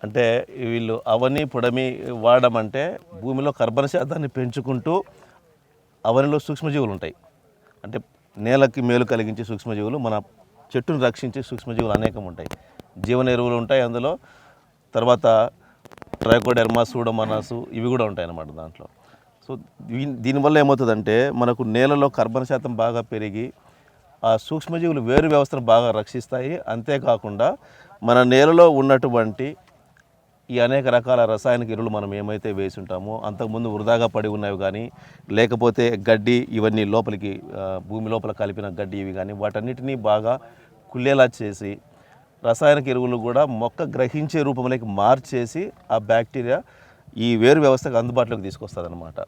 అంటే వీళ్ళు అవని పొడమి వాడడం అంటే భూమిలో కర్బన శాతాన్ని పెంచుకుంటూ అవనిలో సూక్ష్మజీవులు ఉంటాయి. అంటే నేలకి మేలు కలిగించే సూక్ష్మజీవులు, మన చెట్టును రక్షించే సూక్ష్మజీవులు అనేకం ఉంటాయి. జీవన ఎరువులు ఉంటాయి అందులో. తర్వాత ట్రైకోడెర్మా, సూడోమోనాస్ ఇవి కూడా ఉంటాయి అన్నమాట దాంట్లో. సో దీనివల్ల ఏమవుతుందంటే మనకు నేలలో కర్బన శాతం బాగా పెరిగి ఆ సూక్ష్మజీవులు వేరు వ్యవస్థను బాగా రక్షిస్తాయి. అంతేకాకుండా మన నేలలో ఉన్నటువంటి ఈ అనేక రకాల రసాయనిక ఎరువులు మనం ఏమైతే వేసి ఉంటామో అంతకుముందు వృధాగా పడి ఉన్నవి కానీ, లేకపోతే గడ్డి ఇవన్నీ లోపలికి భూమి లోపల కలిపిన గడ్డి ఇవి కానీ వాటన్నిటినీ బాగా కుళ్ళేలా చేసి రసాయనిక ఎరువులు కూడా మొక్క గ్రహించే రూపంలోకి మార్చేసి ఆ బ్యాక్టీరియా ఈ వేరు వ్యవస్థకు అందుబాటులోకి తీసుకొస్తుంది అన్నమాట.